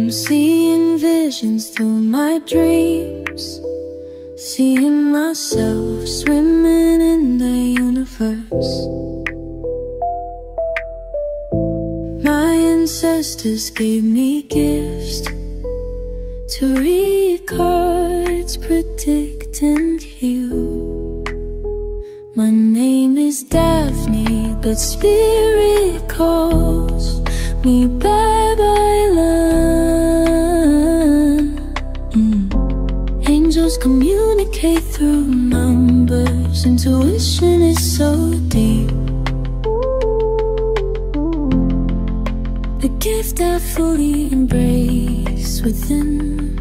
I'm seeing visions through my dreams, seeing myself swimming in the universe. My ancestors gave me gifts to read cards, predict and heal. My name is Daphne, but spirit calls me bye-bye love. Angels communicate through numbers. Intuition is so deep. The gift I fully embrace within.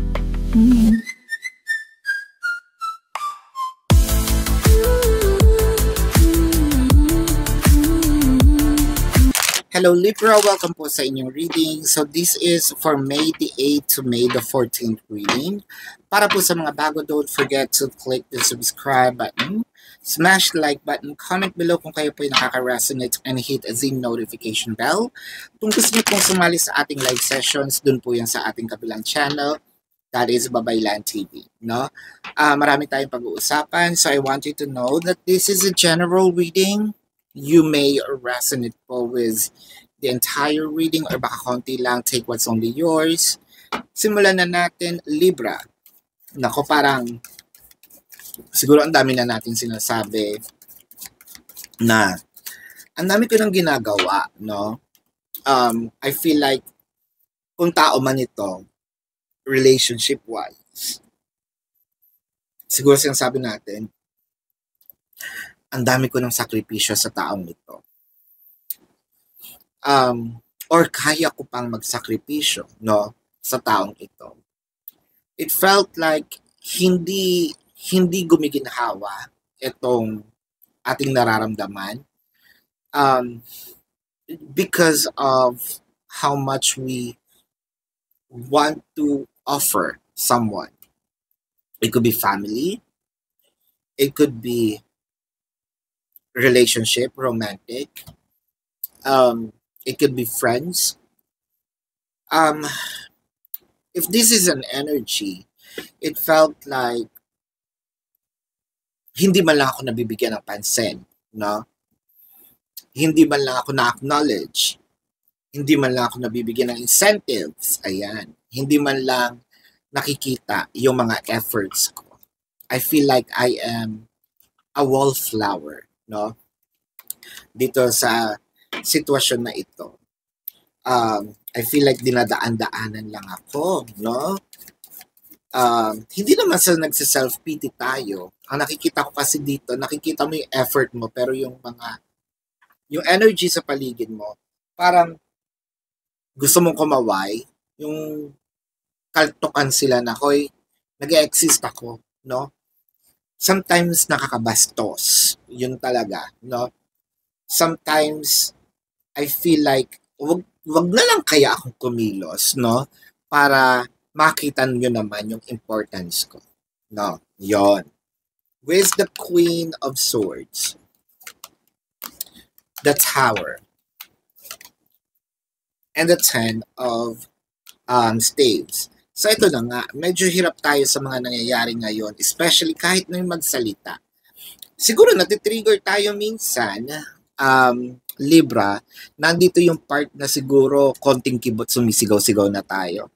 Hello Libra, welcome po sa inyong reading. So this is for May the 8th to May the 14th reading. Para po sa mga bago, don't forget to click the subscribe button, smash the like button, comment below kung kayo po ay nakaka-resonate, and hit the notification bell. Kung gusto niyo pong sumali sa ating live sessions, dun po yan sa ating kabilang channel, that is Babaylan TV. No? Marami tayong pag-uusapan, so I want you to know that this is a general reading. You may resonate po with the entire reading or baka konti lang, take what's only yours. Simulan na natin, Libra. Nako, parang siguro ang dami na natin sinasabi na ang dami ko nang ginagawa, no? I feel like kung tao man ito, relationship-wise, siguro sinasabi natin, ang dami ko ng sakripisyo sa taong ito. Or kaya ko pang magsakripisyo, no, sa taong ito. It felt like hindi gumiginhawa itong ating nararamdaman because of how much we want to offer someone. It could be family, it could be relationship, romantic, it could be friends. If this is an energy, it felt like hindi man lang ako nabibigyan ng pansin, no? Hindi man lang ako na-acknowledge, hindi man lang ako nabibigyan ng incentives, ayan. Hindi man lang nakikita yung mga efforts ko. I feel like I am a wallflower, no? Dito sa sitwasyon na ito. I feel like dinadaan-daanan lang ako, no? Hindi naman sa nagsi-self-pity tayo. Ang nakikita ko kasi dito, nakikita mo yung effort mo, pero yung energy sa paligid mo, parang gusto mong kumaway, yung kaltokan sila na, hoy, nag-exist ako, no? Sometimes nakakabastos, yun talaga, no? Sometimes I feel like wag na lang kaya akong kumilos, no? Para makita nyo naman yung importance ko, no? Yon. With the Queen of Swords, the Tower, and the Ten of Staves. So ito na nga, medyo hirap tayo sa mga nangyayari ngayon, especially kahit na yung magsalita. Siguro natitrigger tayo minsan, Libra, nandito yung part na siguro konting kibot sumisigaw-sigaw na tayo.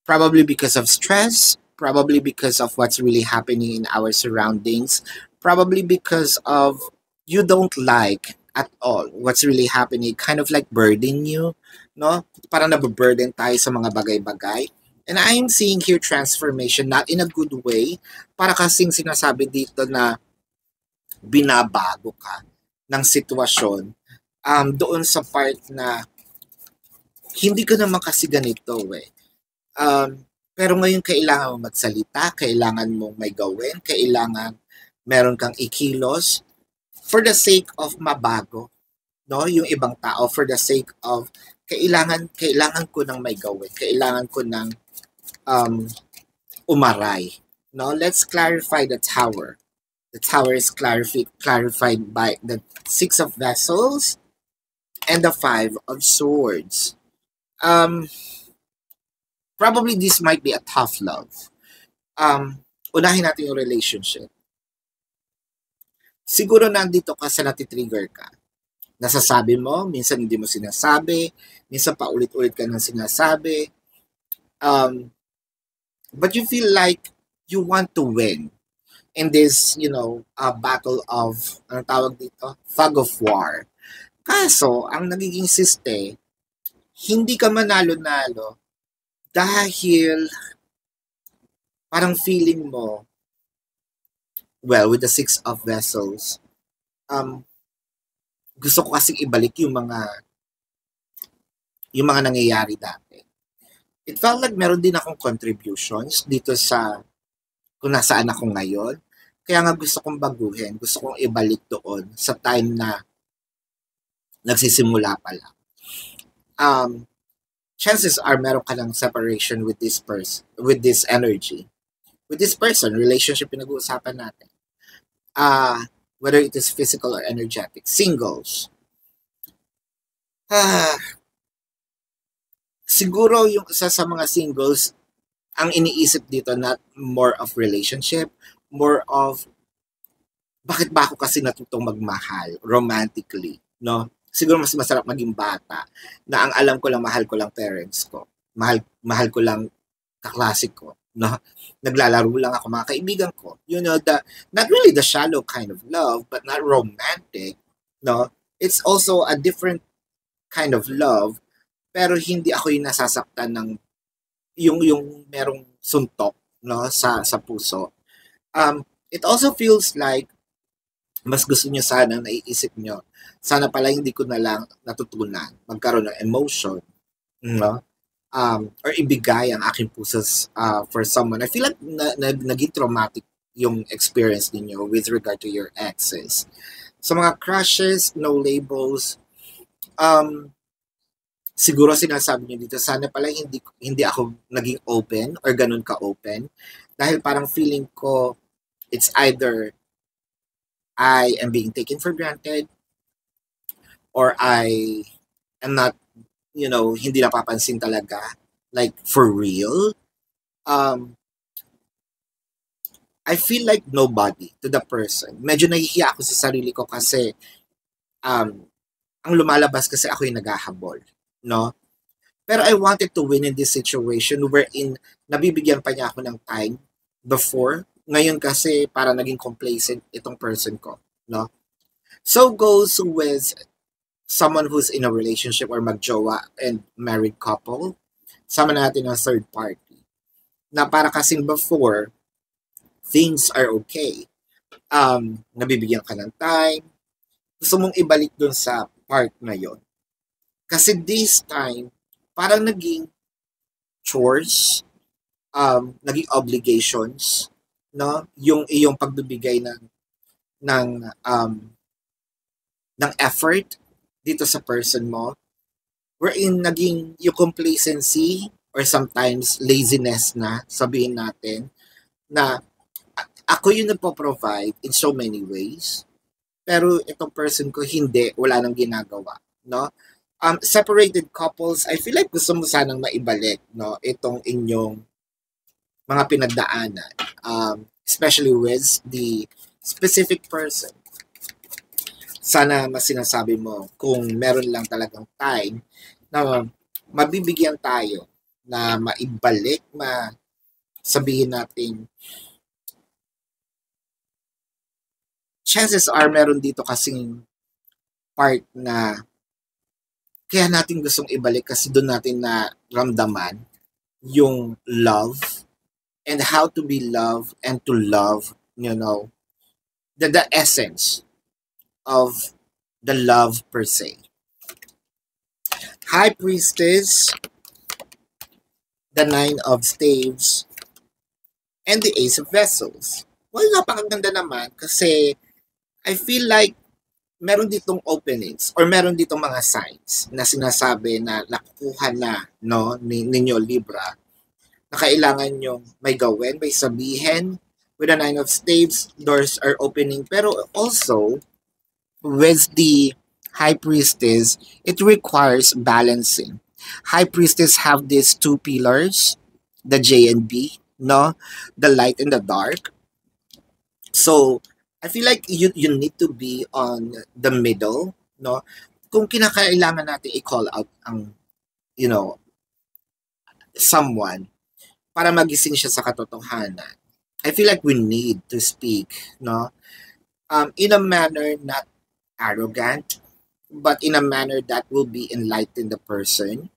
Probably because of stress, probably because of what's really happening in our surroundings, probably because of you don't like at all what's really happening, kind of like burden you, no? Parang nababurden tayo sa mga bagay-bagay. And I'm seeing here transformation, not in a good way, para kasing sinasabi dito na binabago ka ng sitwasyon doon sa part na hindi ka naman kasi ganito eh. Pero ngayon kailangan mo magsalita, kailangan mong may gawin, kailangan meron kang ikilos for the sake of mabago, no? Yung ibang tao, for the sake of kailangan ko ng may gawin, kailangan ko ng umaray, no? Let's clarify the Tower. The Tower is clarified by the Six of Vessels and the Five of Swords. Probably this might be a tough love. Unahin natin yung relationship. Siguro nandito ka sa natitrigger ka. Nasasabi mo, minsan hindi mo sinasabi, minsan paulit-ulit ka nang sinasabi. But you feel like you want to win in this, battle of, anong tawag dito? Fog of war. Kaso, ang nagiging siste, hindi ka manalo-nalo dahil parang feeling mo, well, with the Six of Vessels, gusto ko kasing ibalik yung mga nangyayari dati. It felt like meron din akong contributions dito sa kung nasaan ako ngayon. Kaya nga gusto kong baguhin, gusto kong ibalik doon sa time na nagsisimula pa lang. Chances are meron ka ng separation with this person, with this energy. With this person, relationship pinag-uusapan natin. Whether it is physical or energetic. Singles. Siguro yung isa sa mga singles, ang iniisip dito not more of relationship, more of bakit ba ako kasi natutong magmahal romantically, no? Siguro mas masarap maging bata na ang alam ko lang mahal ko lang parents ko. Mahal ko lang kaklase ko, no? Naglalaro lang ako mga kaibigan ko. Not really the shallow kind of love, but not romantic, no? It's also a different kind of love, pero hindi ako yung nasasaktan ng yung merong suntok, no, sa puso. It also feels like mas gusto niyo sana, naiisip niyo, sana pala hindi ko na lang natutunan magkaroon ng emotion, no? Or ibigay ang aking puso for someone. I feel like naging traumatic yung experience niyo with regard to your exes. Sa mga crushes, no labels, siguro sinasabi niyo dito, sana pala hindi ako naging open or ganun ka-open. Dahil parang feeling ko, it's either I am being taken for granted or I am not, hindi napapansin talaga. Like, for real. I feel like nobody to the person. Medyo nahihiya ako sa sarili ko kasi ang lumalabas kasi ako yung naghahabol. No? Pero I wanted to win in this situation wherein nabibigyan pa niya ako ng time before. Ngayon kasi para naging complacent itong person ko, no? So goes with someone who's in a relationship or magjowa and married couple. Sama natin ang third party. Na para kasing before, things are okay. Nabibigyan ka ng time. Gusto mong ibalik dun sa part na yon. Kasi this time, parang naging chores, naging obligations, no? Yung iyong pagbibigay ng effort dito sa person mo, wherein naging yung complacency or sometimes laziness na, sabihin natin, na ako yung nagpo-provide in so many ways, pero itong person ko hindi, wala nang ginagawa, no? Separated couples, I feel like gusto mo sanang maibalik, no, itong inyong mga pinagdaanan, especially with the specific person. Sana mas sinasabi mo kung meron lang talagang time na mabibigyan tayo na maibalik, sabihin natin, chances are meron dito kasing part na kaya natin gustong ibalik kasi doon natin na ramdaman yung love and how to be loved and to love, the essence of the love per se. High Priestess, the Nine of Staves, and the Ace of Vessels. Well, napakaganda naman kasi I feel like meron ditong openings or meron ditong mga signs na sinasabi na nakukuha na, no, ninyo Libra, na kailangan nyo may gawin, may sabihin. With the Nine of Staves, doors are opening. Pero also, with the High Priestess, it requires balancing. High Priestess have these two pillars, the J and B, no? The light and the dark. So, I feel like you need to be on the middle, no? Kung kinakailangan natin i-call out ang, you know, someone para magising siya sa katotohanan, I feel like we need to speak, no? In a manner not arrogant, but in a manner that will be enlighten the person.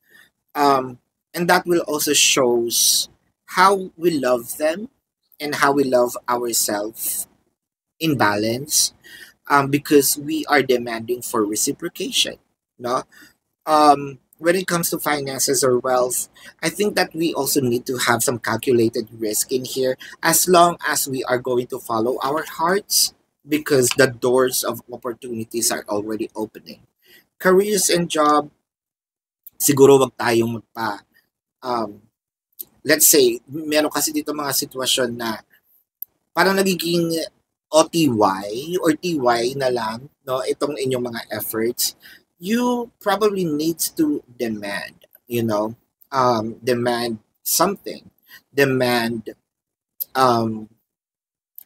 And that will also shows how we love them and how we love ourselves in balance, because we are demanding for reciprocation, no? When it comes to finances or wealth, I think that we also need to have some calculated risk in here as long as we are going to follow our hearts, because the doors of opportunities are already opening. Careers and job, siguro wag tayong um, let's say, meron kasi dito mga sitwasyon na parang nagiging OTY or TY na lang, no, itong inyong mga efforts. You probably needs to demand, demand something, demand um,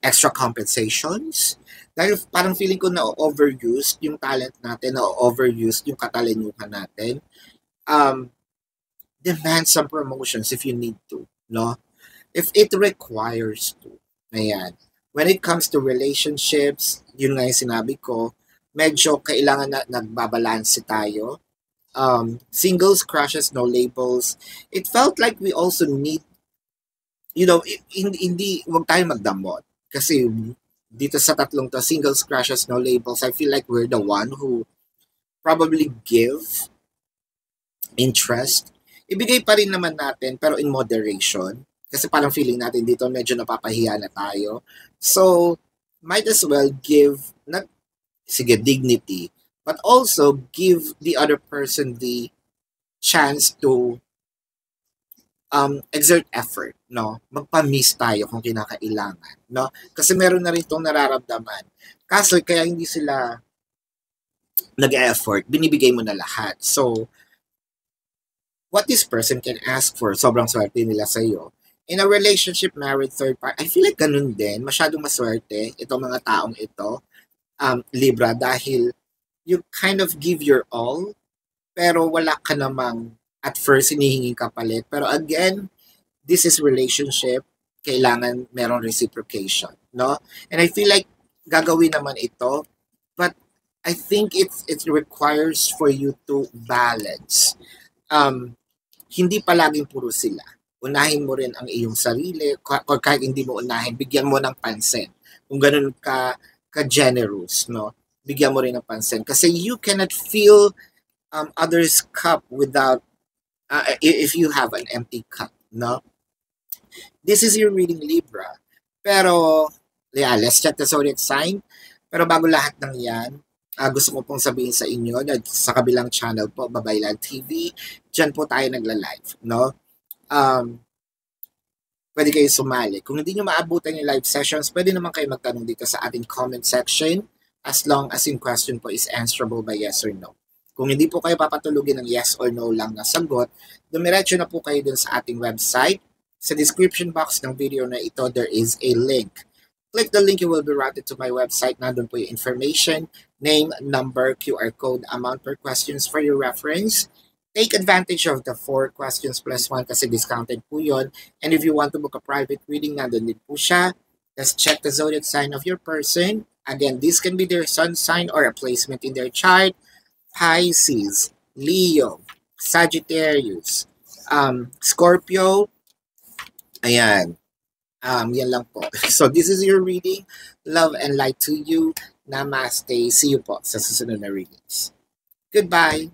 extra compensations. Dahil parang feeling ko na overused yung talent natin, na overused yung katalinuhan natin. Demand some promotions if you need to, no? If it requires to. Ayan. When it comes to relationships, yun nga yung sinabi ko, medyo kailangan na nagbabalanse tayo. Singles, crushes, no labels. It felt like we also need, hindi, wag tayo magdamot. Kasi dito sa tatlong to, singles, crushes, no labels, I feel like we're the one who probably give interest. Ibigay pa rin naman natin, pero in moderation. Kasi parang feeling natin dito medyo napapahiya na tayo. So, might as well give, dignity, but also give the other person the chance to exert effort, no? Magpa-miss tayo kung kinakailangan, no? Kasi meron na rin itong nararamdaman. Kaso, kaya hindi sila nag-effort, binibigay mo na lahat. So, what this person can ask for, sobrang swerte nila sa iyo. In a relationship, married, third party, I feel like ganun din, masyadong maswerte itong mga taong ito, Libra, dahil you kind of give your all, pero wala ka namang at first hinihinging kapalit. Pero again, this is relationship, kailangan merong reciprocation, no? And I feel like gagawin naman ito, but I think it requires for you to balance. Hindi palaging puro sila. Unahin mo rin ang iyong sarili, or kahit hindi mo unahin, bigyan mo ng pansin. Kung ganun ka-generous, no? Bigyan mo rin ng pansin. Kasi you cannot fill others' cup without, if you have an empty cup, no? This is your reading, Libra. Pero, yeah, let's check the zodiac sign. Pero bago lahat ng yan, gusto ko pong sabihin sa inyo na sa kabilang channel po, Babaylan TV, dyan po tayo nagla-live, no? Pwede kayo sumali. Kung hindi nyo maabutan yung live sessions, pwede naman kayo magtanong dito sa ating comment section as long as yung question po is answerable by yes or no. Kung hindi po kayo papatulugin ng yes or no lang na sagot, dumiretso na po kayo dun sa ating website. Sa description box ng video na ito, there is a link. Click the link, you will be routed to my website. Nandun po yung information, name, number, QR code, amount per questions for your reference. Take advantage of the 4 questions plus 1 kasi discounted po yun. And if you want to book a private reading, nandun din po siya. Let's check the zodiac sign of your person. Again, this can be their sun sign or a placement in their chart. Pisces, Leo, Sagittarius, Scorpio. Ayan. Yan lang po. So this is your reading. Love and light to you. Namaste. See you po sa susunod na readings. Goodbye.